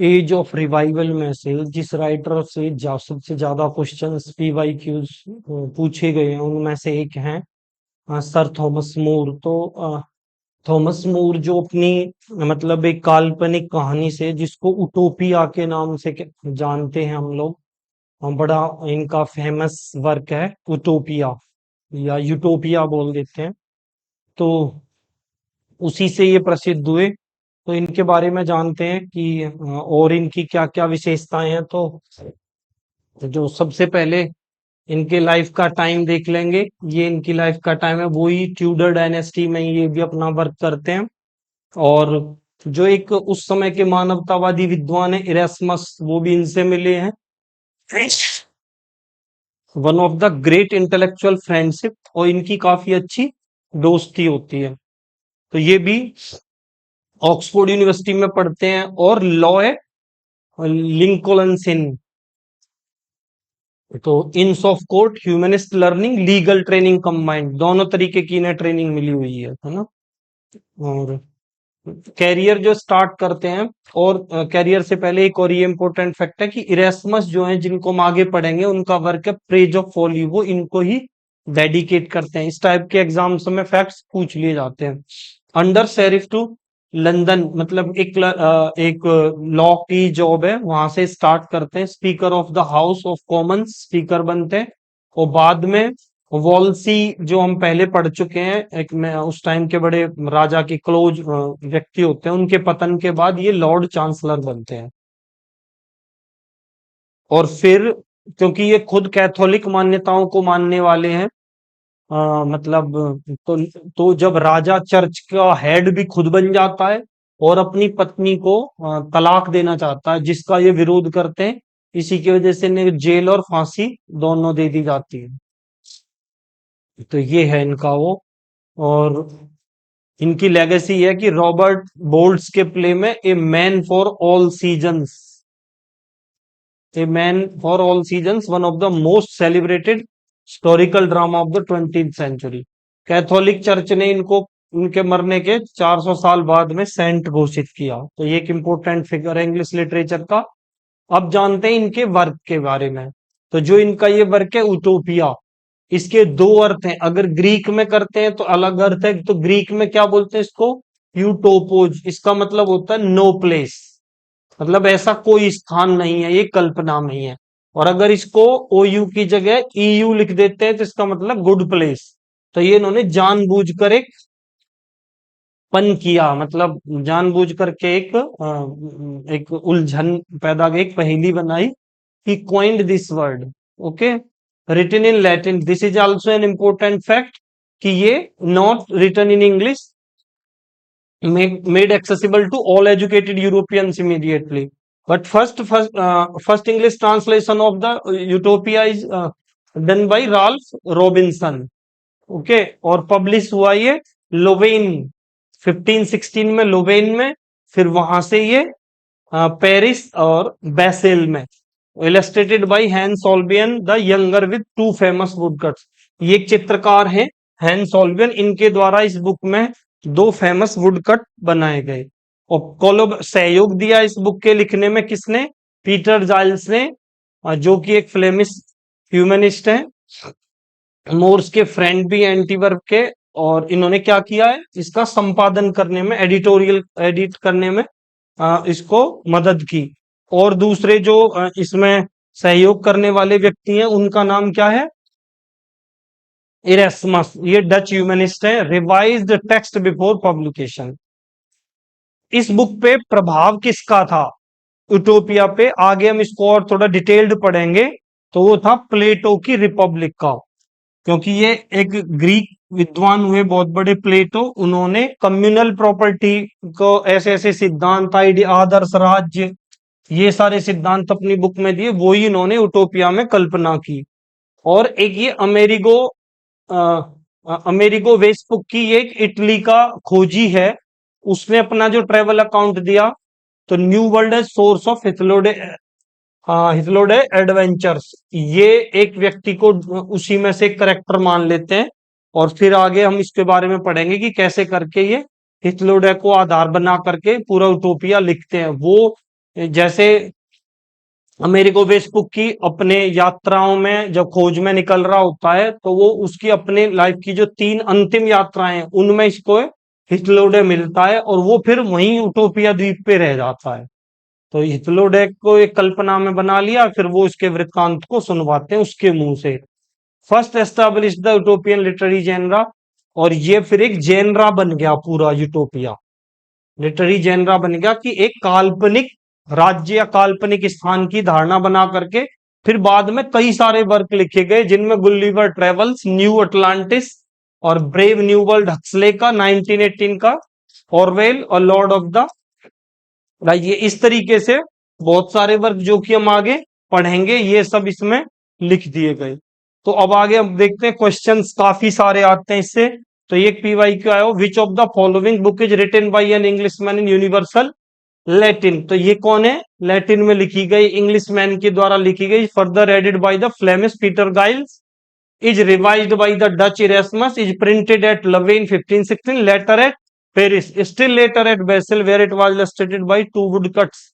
As of revival में से जिस राइटर से सबसे ज्यादा क्वेश्चंस PYQs पूछे गए हैं उनमें से एक हैं सर थॉमस मोर। तो थॉमस मोर जो अपनी मतलब एक काल्पनिक कहानी से जिसको उटोपिया के नाम से जानते हैं हम लोग, बड़ा इनका फेमस वर्क है उटोपिया या यूटोपिया बोल देते हैं। तो उसी से ये प्रसिद्ध हुए। तो इनके बारे में जानते हैं कि और इनकी क्या क्या विशेषताएं हैं। तो जो सबसे पहले इनके लाइफ का टाइम देख लेंगे, ये इनकी लाइफ का टाइम है, वो ही ट्यूडर डायनेस्टी में ये भी अपना वर्क करते हैं। और जो एक उस समय के मानवतावादी विद्वान है इरेस्मस, वो भी इनसे मिले हैं। One of the great intellectual friendship, और इनकी काफी अच्छी दोस्ती होती है। तो ये भी ऑक्सफोर्ड यूनिवर्सिटी में पढ़ते हैं और लॉ है लिंकोलन सिन। तो इंस of court humanist learning legal training combined, दोनों तरीके की इन्हें ट्रेनिंग मिली हुई है ना। और कैरियर जो स्टार्ट करते हैं, और कैरियर से पहले एक और ये इंपॉर्टेंट फैक्ट है कि इरेस्मस जो है जिनको हम आगे पढ़ेंगे उनका वर्क है प्रेज ऑफ फॉली, वो इनको ही डेडिकेट करते हैं। इस टाइप के एग्जाम्स में फैक्ट्स पूछ लिए जाते हैं। अंडर शेरिफ टू लंदन, मतलब एक लॉ की जॉब है, वहां से स्टार्ट करते हैं। Speaker of the house of Commons speaker बनते हैं। और बाद में वॉल्सी जो हम पहले पढ़ चुके हैं, एक में उस टाइम के बड़े राजा के क्लोज व्यक्ति होते हैं, उनके पतन के बाद ये लॉर्ड चांसलर बनते हैं। और फिर क्योंकि ये खुद कैथोलिक मान्यताओं को मानने वाले हैं, मतलब तो जब राजा चर्च का हेड भी खुद बन जाता है और अपनी पत्नी को तलाक देना चाहता है, जिसका ये विरोध करते हैं, इसी की वजह से इन्हें जेल और फांसी दोनों दे दी जाती है। तो ये है इनका वो। और इनकी लेगेसी है कि रॉबर्ट बोल्ट्स के प्ले में a man for all seasons, a man for all seasons, one of the most celebrated historical drama of the 20th century. Catholic church ने इनको उनके मरने के 400 साल बाद में सेंट घोषित किया। तो ये एक इंपॉर्टेंट फिगर है इंग्लिश लिटरेचर का। अब जानते हैं इनके वर्क के बारे में। तो जो इनका ये वर्क है उटोपिया, इसके दो अर्थ हैं। अगर ग्रीक में करते हैं तो अलग अर्थ है। तो ग्रीक में क्या बोलते हैं इसको? यूटोपोज। इसका मतलब होता है नो प्लेस, मतलब ऐसा कोई स्थान नहीं है, ये कल्पना में ही है। और अगर इसको OU की जगह EU लिख देते हैं तो इसका मतलब गुड प्लेस। तो ये इन्होंने जानबूझकर पन किया, मतलब जानबूझ करके एक उलझन पैदा, एक पहेली बनाई कि coined this word, okay, written in Latin. This is also an important fact कि ये not written in English, made accessible to all educated Europeans immediately. But first English translation of the Utopia is done by Ralph Robinson, okay. और publish हुआ ये Lowden 1516 में, Lowden में। फिर वहां से ये पेरिस और बेसेल में। Illustrated by Hans Holbein the younger with two famous woodcuts. ये एक चित्रकार हैं हैंस ओल्बियन, इनके द्वारा इस बुक में दो फेमस वुडकट बनाए गए। और सहयोग दिया इस बुक के लिखने में किसने? पीटर जाइल्स ने, जो कि एक फ्लेमिश ह्यूमनिस्ट है, मोर्स के फ्रेंड भी एंटीवर्प के। और इन्होंने क्या किया है, इसका संपादन करने में, एडिटोरियल एडिट करने में इसको मदद की। और दूसरे जो इसमें सहयोग करने वाले व्यक्ति हैं उनका नाम क्या है? इरेस्मस। ये डच ह्यूमनिस्ट है। Revised text before publication. इस बुक पे प्रभाव किसका था यूटोपिया पे? आगे हम इसको और थोड़ा डिटेल्ड पढ़ेंगे। तो वो था प्लेटो की रिपब्लिक का, क्योंकि ये एक ग्रीक विद्वान हुए बहुत बड़े प्लेटो, उन्होंने कम्युनल प्रॉपर्टी को ऐसे ऐसे सिद्धांत, आइडिया, आदर्श राज्य, ये सारे सिद्धांत अपनी बुक में दिए, वो ही इन्होंने यूटोपिया में कल्पना की। और एक ये अमेरिगो वेस्पुक्की, ये एक इटली का खोजी है, उसने अपना जो ट्रेवल अकाउंट दिया। तो न्यू वर्ल्ड है सोर्स ऑफ हिथलोडे एडवेंचर्स, ये एक व्यक्ति को उसी में से करेक्टर मान लेते हैं। और फिर आगे हम इसके बारे में पढ़ेंगे कि कैसे करके ये हिथलोडे को आधार बना करके पूरा यूटोपिया लिखते हैं। वो जैसे अमेरिको वेस्पुक्की अपने यात्राओं में जब खोज में निकल रहा होता है तो वो उसकी अपने लाइफ की जो 3 अंतिम यात्राएं हैं उनमें इसको हितलोडे मिलता है और वो फिर वहीं यूटोपिया द्वीप पे रह जाता है। तो हितलोडे को एक कल्पना में बना लिया, फिर वो उसके वृत्तांत को सुनवाते हैं उसके मुंह से। First establish the utopian literary genre, और ये फिर एक जेनरा बन गया पूरा यूटोपिया, लिटरेरी जेनरा बन गया कि एक काल्पनिक राज्य या काल्पनिक स्थान की धारणा बना करके फिर बाद में कई सारे वर्क लिखे गए जिनमें गुलिवर ट्रेवल्स, न्यू अटलांटिस और ब्रेव न्यू वर्ल्ड हक्सले का 1918 का, ऑरवेल और लॉर्ड ऑफ द राइट, ये इस तरीके से बहुत सारे वर्क जो कि हम आगे पढ़ेंगे ये सब इसमें लिख दिए गए। तो अब आगे हम देखते हैं, क्वेश्चंस काफी सारे आते हैं इससे। तो ये पीवाई क्यू आया, which of the following book is written by an Englishman in universal Latin, तो ये कौन है, लैटिन में लिखी गई, इंग्लिशमैन के द्वारा लिखी गई, further added by the Flemish Peter Giles, is revised by the Dutch Erasmus, is printed at Louvain 1516, later at Paris, still later at Basel where it was illustrated by two woodcuts।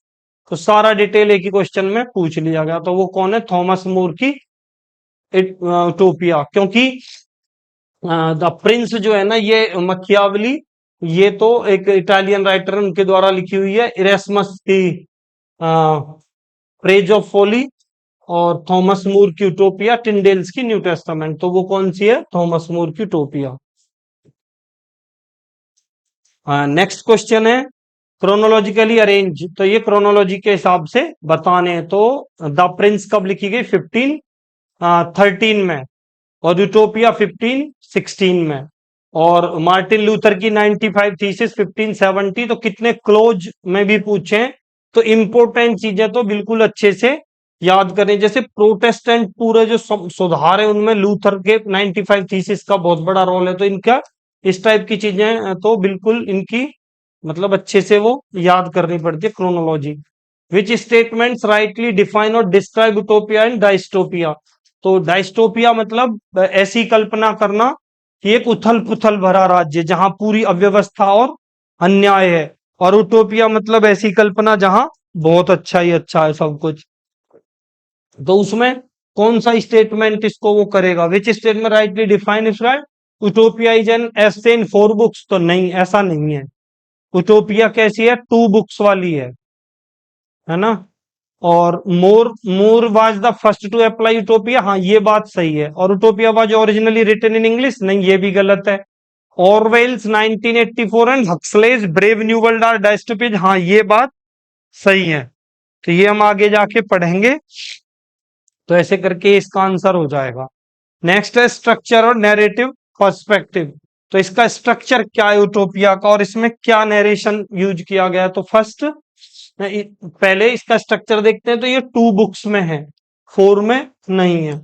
तो सारा detail एक ही question में पूछ लिया गया। तो वो कौन है, थॉमस मोर की यूटोपिया, क्योंकि द प्रिंस जो है ना ये मकियावली, ये तो एक इटालियन राइटर है उनके द्वारा लिखी हुई है, इरेस्मस की प्रेज ऑफ फोली, और थॉमस मूर की यूटोपिया टिंडेल्स की न्यू टेस्टामेंट। तो वो कौन सी है, थॉमस मूर की यूटोपिया। नेक्स्ट क्वेश्चन है, क्रोनोलॉजिकली अरेंज, तो ये क्रोनोलॉजी के हिसाब से बताने हैं। तो द प्रिंस कब लिखी गई, 1513 में, और यूटोपिया 1516 में, और मार्टिन लूथर की 95 थीसिस 1570। तो कितने क्लोज में भी पूछे तो इंपॉर्टेंट चीजें तो बिल्कुल अच्छे से याद करें। जैसे प्रोटेस्टेंट पूरे जो सुधार है उनमें लूथर के 95 थीसिस का बहुत बड़ा रोल है, तो इनका इस टाइप की चीजें तो बिल्कुल इनकी मतलब अच्छे से वो याद करनी पड़ती है क्रोनोलॉजी। विच स्टेटमेंट्स राइटली डिफाइन और डिस्क्राइब यूटोपिया एंड डायस्टोपिया, तो डायस्टोपिया मतलब ऐसी कल्पना करना कि एक उथल पुथल भरा राज्य जहां पूरी अव्यवस्था और अन्याय है, और यूटोपिया मतलब ऐसी कल्पना जहां बहुत अच्छा ही अच्छा है सब कुछ। तो उसमें कौन सा स्टेटमेंट इसको वो करेगा, which statement rightly define is right, utopia is an essay in 4 books, तो नहीं ऐसा नहीं है। यूटोपिया कैसी है, 2 बुक्स वाली है ना। और More More was the first to apply Utopia, हाँ ये बात सही है। और Utopia was originally written in English, नहीं ये भी गलत है। Orwell's 1984 and Huxley's Brave New World are dystopias, हाँ ये बात सही है। तो ये हम आगे जाके पढ़ेंगे, तो ऐसे करके इसका आंसर हो जाएगा। नेक्स्ट है स्ट्रक्चर और नैरेटिव पर्सपेक्टिव, तो इसका स्ट्रक्चर क्या है यूटोपिया का और इसमें क्या नरेशन यूज किया गया है। तो फर्स्ट पहले इसका स्ट्रक्चर देखते हैं, तो ये 2 बुक्स में है, 4 में नहीं है,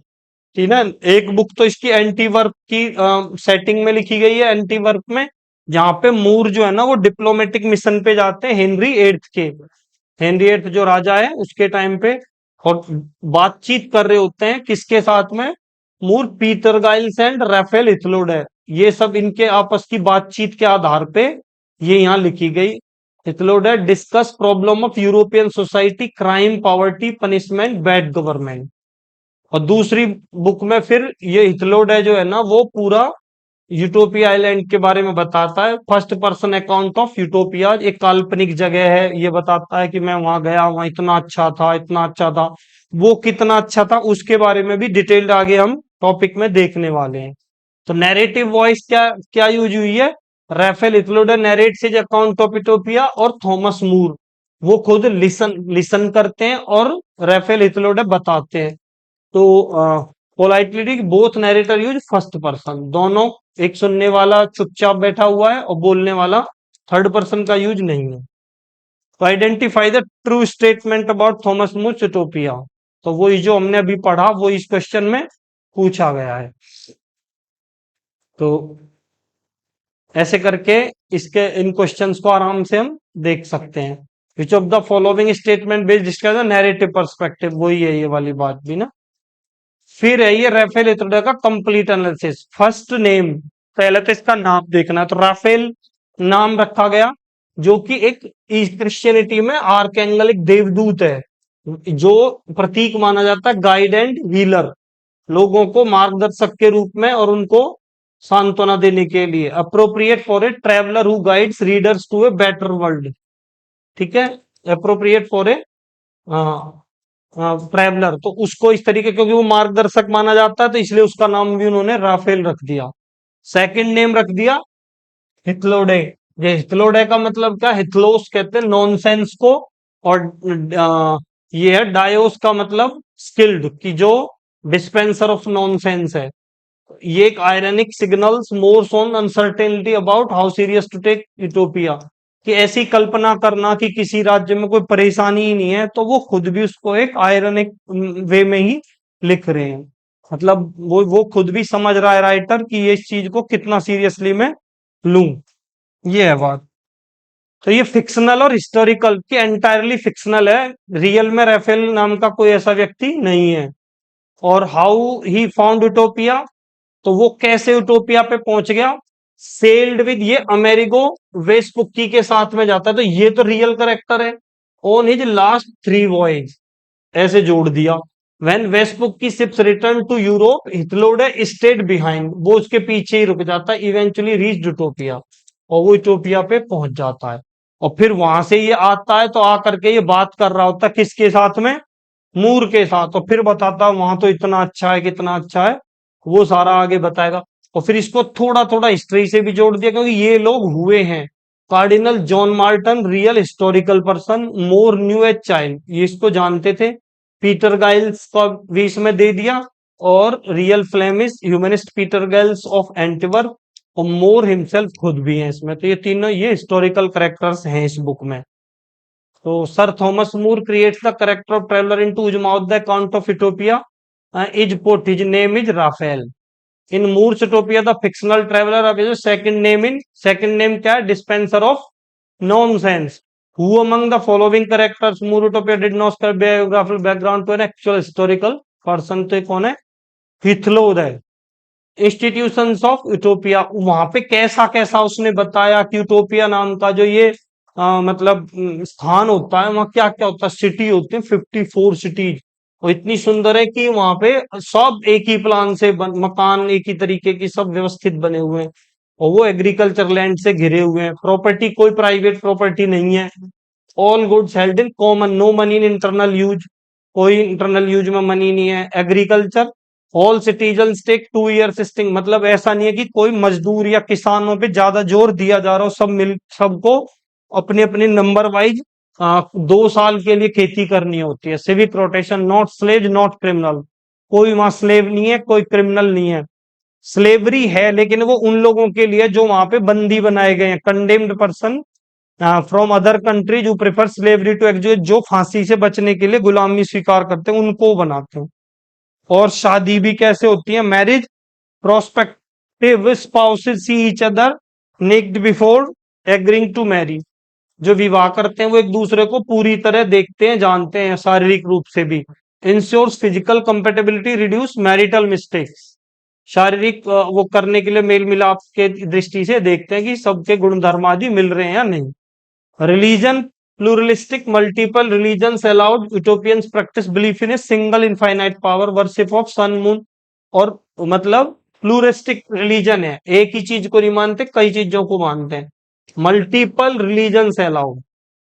ठीक है। एक बुक तो इसकी एंटी वर्क की सेटिंग में लिखी गई है, एंटी वर्क में, जहां पे मूर जो है ना वो डिप्लोमेटिक मिशन पे जाते हैं हेनरी एट्थ के, हेनरी एट्थ जो राजा है उसके टाइम पे, और बातचीत कर रहे होते हैं किसके साथ में, मूर, पीटर गाइल्स एंड राफेल इथलोड है, ये सब इनके आपस की बातचीत के आधार पे ये यहाँ लिखी गई। इथलोड है, discuss problem of European society, crime, poverty, punishment, bad government. और दूसरी बुक में फिर ये हितलोड है जो है ना वो पूरा यूटोपिया आइलैंड के बारे में बताता है, first person account of utopia, एक काल्पनिक जगह है, ये बताता है कि मैं वहां गया, वहां इतना अच्छा था, इतना अच्छा था, वो कितना अच्छा था उसके बारे में भी डिटेल्ड आगे हम टॉपिक में देखने वाले हैं। तो नैरेटिव वॉइस क्या क्या यूज हुई है, Raphael Hythloday narrates his account of Utopia, और थॉमस मूर वो खुद लिसन लिसन करते हैं और राफेल इथलोडर बताते हैं। तो politely both narrator use first person, दोनों, एक सुनने वाला चुपचाप बैठा हुआ है और बोलने वाला थर्ड पर्सन का यूज नहीं है। तो identify the true statement about Thomas More Utopia, तो वो जो हमने अभी पढ़ा वो इस क्वेश्चन में पूछा गया है। तो ऐसे करके इसके इन क्वेश्चंस को आराम से हम देख सकते हैं। विच of the following statement based discuss narrative perspective, वही है ये वाली बात भी ना। फिर है ये राफेल इथोडा का कंप्लीट एनालिसिस, फर्स्ट नेम, पहले तो इसका नाम देखना है, तो राफेल नाम रखा गया, जो कि एक क्रिश्चियनिटी में आर्कएंगल एक देवदूत है, जो प्रतीक माना जाता है गाइड एंड हीलर, लोगों को मार्गदर्शक के रूप में और उनको सांत्वना देने के लिए। Appropriate for a traveller who guides readers to a better world. ठीक है, अप्रोप्रिएट फॉर ए ट्रेवलर, तो उसको इस तरीके, क्योंकि वो मार्गदर्शक माना जाता है तो इसलिए उसका नाम भी उन्होंने राफेल रख दिया। सेकंड नेम रख दिया हिथलोडे। ये हिथलोडे का मतलब क्या, हिथलोस कहते हैं नॉनसेंस को, और ये है डायोस का मतलब स्किल्ड, कि जो डिस्पेंसर ऑफ नॉनसेंस है। ये एक ironic signals More's on uncertainty about how serious to take Utopia, कि ऐसी कल्पना करना कि किसी राज्य में कोई परेशानी ही नहीं है, तो वो खुद भी उसको एक आयरनिक वे में ही लिख रहे हैं। मतलब वो खुद भी समझ रहा है राइटर कि ये इस चीज को कितना सीरियसली मैं लूं। ये है बात। तो ये फिक्शनल और हिस्टोरिकल के एंटायरली फिक्शनल है, रियल में राफेल नाम का कोई ऐसा व्यक्ति नहीं है। और हाउ ही फाउंड यूटोपिया, तो वो कैसे यूटोपिया पे पहुंच गया, सेल्ड विद, ये अमेरिगो वेस्पुक्की के साथ में जाता है, तो ये तो रियल करेक्टर है। ऑन हिज लास्ट 3 वॉयज, ऐसे जोड़ दिया। When Vespucci ships return to Europe, Hythloday stayed behind, वो उसके पीछे ही रुक जाता है। इवेंचुअली रीच यूटोपिया, और वो यूटोपिया पे पहुंच जाता है। और फिर वहां से ये आता है, तो आकर के ये बात कर रहा होता है किसके साथ में, मूर के साथ। और फिर बताता वहां तो इतना अच्छा है, कितना अच्छा है, वो सारा आगे बताएगा। और फिर इसको थोड़ा थोड़ा हिस्ट्री से भी जोड़ दिया, क्योंकि ये लोग हुए हैं। Cardinal John Marton real historical person, more new age child, ये इसको जानते थे। पीटर गाइल्स का भी इसमें दे दिया, और real Flemish humanist Peter Giles of Antwerp, और मोर हिमसेल्फ खुद भी हैं इसमें। तो ये तीनों ये हिस्टोरिकल करेक्टर्स हैं इस बुक में। तो sir Thomas More creates the character of traveller into mouth the account of Utopia, is put his name is Raphael. In More's Utopia the fictional traveller, अब ये सेकंड नेम क्या है, dispenser of nonsense. Who among the following characters More Utopia did not scribe biographical background to an actual historical person, तो कौन है, हिथलोदय। Institutions of utopia, वहां पे कैसा कैसा उसने बताया कि यूटोपिया नाम का जो ये मतलब स्थान होता है, वहां क्या क्या होता है, सिटी होती है 54 सिटीज, और इतनी सुंदर है कि वहां पे सब एक ही प्लान से मकान एक ही तरीके की सब व्यवस्थित बने हुए हैं, और वो एग्रीकल्चर लैंड से घिरे हुए हैं। प्रॉपर्टी कोई प्राइवेट प्रॉपर्टी नहीं है। All goods held in common, no money in internal use, कोई इंटरनल यूज में मनी नहीं है। Agriculture, all citizen take 2 year सिस्टिंग, मतलब ऐसा नहीं है कि कोई मजदूर या किसानों पे ज्यादा जोर दिया जा रहा हो, सब मिल सबको अपने अपने नंबर वाइज 2 साल के लिए खेती करनी होती है। Civic rotation, not slave not criminal, कोई वहां स्लेव नहीं है, कोई क्रिमिनल नहीं है। स्लेवरी है लेकिन वो उन लोगों के लिए जो वहां पे बंदी बनाए गए हैं, condemned person from other country जो प्रेफर स्लेवरी टू एग्जीक्यूट, जो फांसी से बचने के लिए गुलामी स्वीकार करते हैं उनको बनाते हैं। और शादी भी कैसे होती है, marriage, prospective spouses see each other naked before agreeing to marry, जो विवाह करते हैं वो एक दूसरे को पूरी तरह देखते हैं, जानते हैं शारीरिक रूप से भी। Ensures physical compatibility, reduce marital mistakes, शारीरिक वो करने के लिए मेल मिलाप के दृष्टि से देखते हैं कि सबके गुण धर्म आदि मिल रहे हैं या नहीं। Religion, pluralistic, multiple religion allowed, Utopians practice belief in a single infinite power, worship of sun moon, और मतलब प्लूरिस्टिक रिलीजन है, एक ही चीज को नहीं मानते, कई चीजों को मानते हैं। Multiple religion allowed,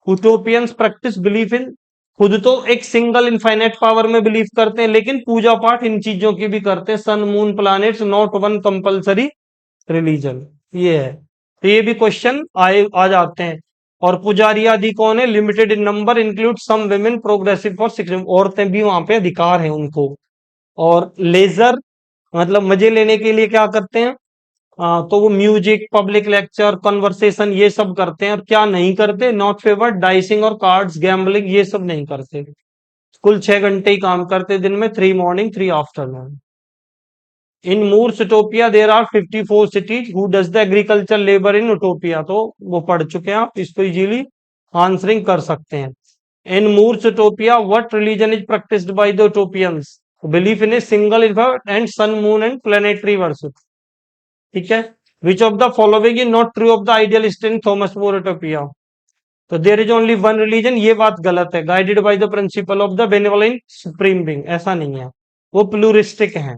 Utopians practice belief in, खुद तो एक सिंगल इनफाइनाइट पावर में बिलीव करते हैं, लेकिन पूजा पाठ इन चीजों की भी करते हैं। Sun moon planets, not one compulsory religion, ये है। तो ये भी क्वेश्चन आए आ जाते हैं। और पुजारी आदि कौन है, limited in number, include some women, progressive for six, औरतें भी वहां पे अधिकार है उनको। और लेजर, मतलब मजे लेने के लिए क्या करते हैं, तो वो म्यूजिक, पब्लिक लेक्चर, कन्वर्सेशन, ये सब करते हैं। और क्या नहीं करते, नॉट फेवर्ड डाइसिंग और कार्ड्स गैम्बलिंग, ये सब नहीं करते। कुल 6 घंटे ही काम करते दिन में, 3 morning 3 afternoon. In More's Utopia there are 54 cities, who does the agriculture labour in Utopia, तो वो पढ़ चुके हैं आप, इसको इजीली आंसरिंग कर सकते हैं। In More's Utopia what religion is practised by the Utopians, belief in a single and sun moon and planetary worship. ठीक है, which of the following is not true of the idealist in Thomas More Utopia, तो there is only one religion, ये बात गलत है। Guided by the principle of the benevolent supreme being, ऐसा नहीं है, वो प्लूरिस्टिक है,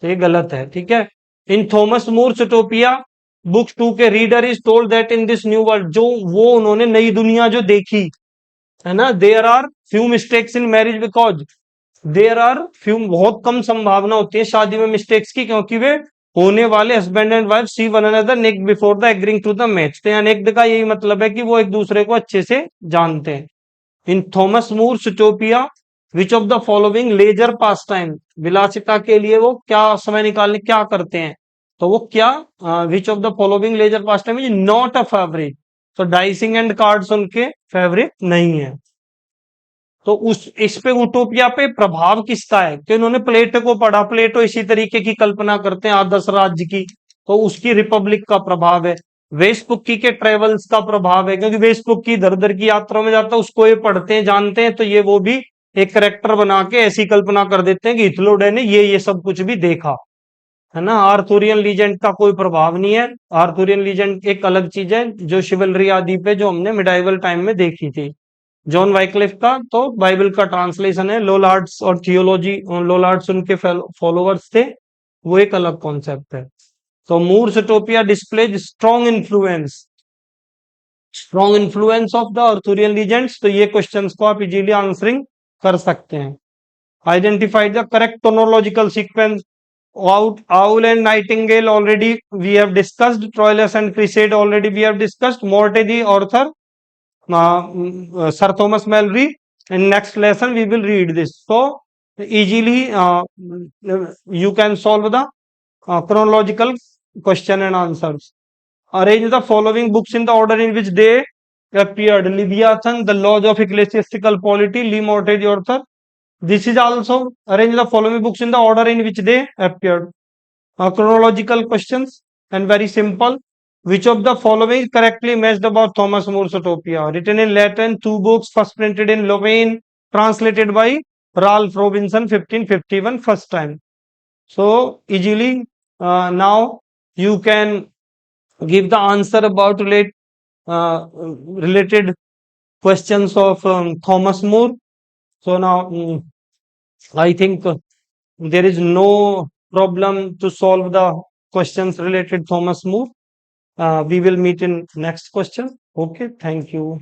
तो ये गलत है, ठीक है। In Thomas More's Utopia book 2 के reader is told that in this new world, जो वो उन्होंने नई दुनिया जो देखी है ना, there are few mistakes in marriage because there are few, बहुत कम संभावना होती है शादी में मिस्टेक्स की, क्योंकि वे होने वाले husband and wife see one another naked before the agreeing to the match. तो यहाँ नेक्ड का यही मतलब है कि वो एक दूसरे को अच्छे से जानते हैं। In Thomas More's Utopia which of the following leisure pastime, विलासिता के लिए वो क्या समय निकालने क्या करते हैं, तो वो क्या, which of the following leisure pastime is not a favourite, तो डाइसिंग एंड कार्ड्स उनके फेवरेट नहीं है। तो उस इस पे यूटोपिया पे प्रभाव किसका है कि उन्होंने प्लेटो को पढ़ा, प्लेटो इसी तरीके की कल्पना करते हैं आदर्श राज्य की, तो उसकी रिपब्लिक का प्रभाव है। वेस्पुक्की के ट्रेवल्स का प्रभाव है, क्योंकि वेस्पुक्की दर दर की यात्रा में जाता है, उसको ये पढ़ते हैं जानते हैं, तो ये वो भी एक करेक्टर बना के ऐसी कल्पना कर देते हैं कि हिथलोडे ने ये सब कुछ भी देखा है ना। आर्थुरियन लीजेंड का कोई प्रभाव नहीं है, आर्थुरियन लीजेंड एक अलग चीज है जो शिवलरी आदि पे जो हमने मिडाइवल टाइम में देखी थी। जॉन वाइक्लिफ का तो बाइबल का ट्रांसलेशन है, लोलार्ड्स और थियोलॉजी, लोलार्ड्स उनके फॉलोअर्स थे, वो एक अलग कॉन्सेप्ट है। तो More's Utopia displays strong influence of the Arthurian legends, तो ये क्वेश्चंस को आप इजीली आंसरिंग कर सकते हैं। Identify the correct chronological sequence, Owl and Nightingale already we have discussed, Troilus and Cressida already we have discussed, Morte the author, Sir Thomas Mallory. In next lesson we will read this, so easily you can solve the chronological question and answers. Arrange the following books in the order in which they appeared: Leviathan, The Laws of Ecclesiastical Polity, Lee Morte the author. This is also arrange the following books in the order in which they appeared. Chronological questions and very simple. Which of the following correctly matched about Thomas More's Utopia? Written in Latin, 2 books, first printed in Louvain, translated by Ralph Robinson, 1551, first time. So easily now you can give the answer about related questions of Thomas More. So now I think there is no problem to solve the questions related Thomas More. We will meet in next question. Okay, thank you.